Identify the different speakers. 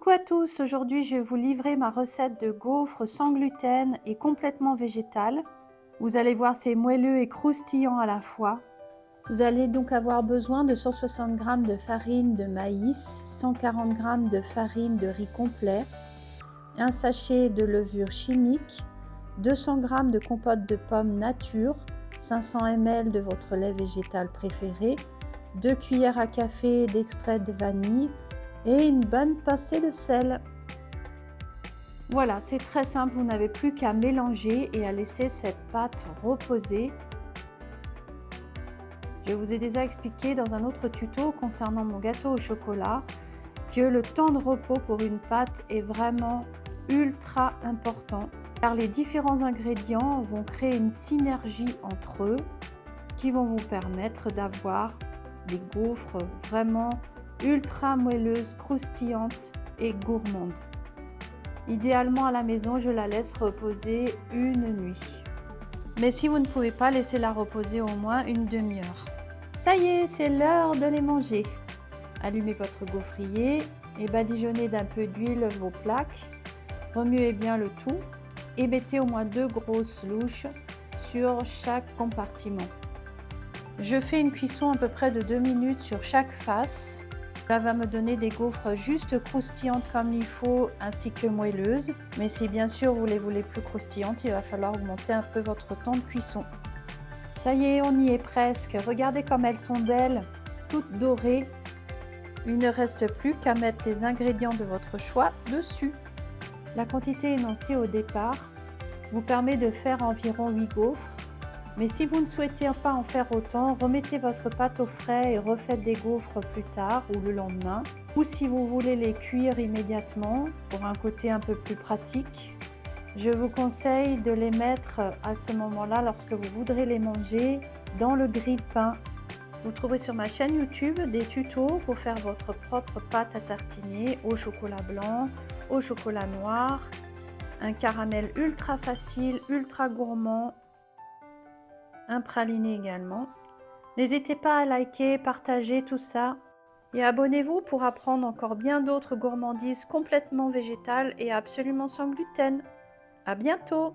Speaker 1: Coucou à tous, aujourd'hui je vais vous livrer ma recette de gaufres sans gluten et complètement végétale. Vous allez voir, c'est moelleux et croustillant à la fois. Vous allez donc avoir besoin de 160 g de farine de maïs, 140 g de farine de riz complet, un sachet de levure chimique, 200 g de compote de pommes nature, 500 ml de votre lait végétal préféré, 2 cuillères à café d'extrait de vanille et une bonne pincée de sel. Voilà, c'est très simple, vous n'avez plus qu'à mélanger et à laisser cette pâte reposer. Je vous ai déjà expliqué dans un autre tuto concernant mon gâteau au chocolat que le temps de repos pour une pâte est vraiment ultra important car les différents ingrédients vont créer une synergie entre eux qui vont vous permettre d'avoir des gaufres vraiment ultra moelleuses, croustillantes et gourmandes. Idéalement à la maison, je la laisse reposer une nuit. Mais si vous ne pouvez pas, laissez-la reposer au moins une demi-heure. Ça y est, c'est l'heure de les manger. Allumez votre gaufrier et badigeonnez d'un peu d'huile vos plaques. Remuez bien le tout et mettez au moins 2 grosses louches sur chaque compartiment. Je fais une cuisson à peu près de 2 minutes sur chaque face. Cela va me donner des gaufres juste croustillantes comme il faut ainsi que moelleuses. Mais si bien sûr vous les voulez plus croustillantes, il va falloir augmenter un peu votre temps de cuisson. Ça y est, on y est presque. Regardez comme elles sont belles, toutes dorées. Il ne reste plus qu'à mettre les ingrédients de votre choix dessus. La quantité énoncée au départ vous permet de faire environ 8 gaufres. Mais si vous ne souhaitez pas en faire autant, remettez votre pâte au frais et refaites des gaufres plus tard ou le lendemain. Ou si vous voulez les cuire immédiatement pour un côté un peu plus pratique, je vous conseille de les mettre à ce moment-là, lorsque vous voudrez les manger, dans le grille-pain. Vous trouverez sur ma chaîne YouTube des tutos pour faire votre propre pâte à tartiner au chocolat blanc, au chocolat noir, un caramel ultra facile, ultra gourmand, un praliné également. N'hésitez pas à liker, partager tout ça et abonnez-vous pour apprendre encore bien d'autres gourmandises complètement végétales et absolument sans gluten. À bientôt!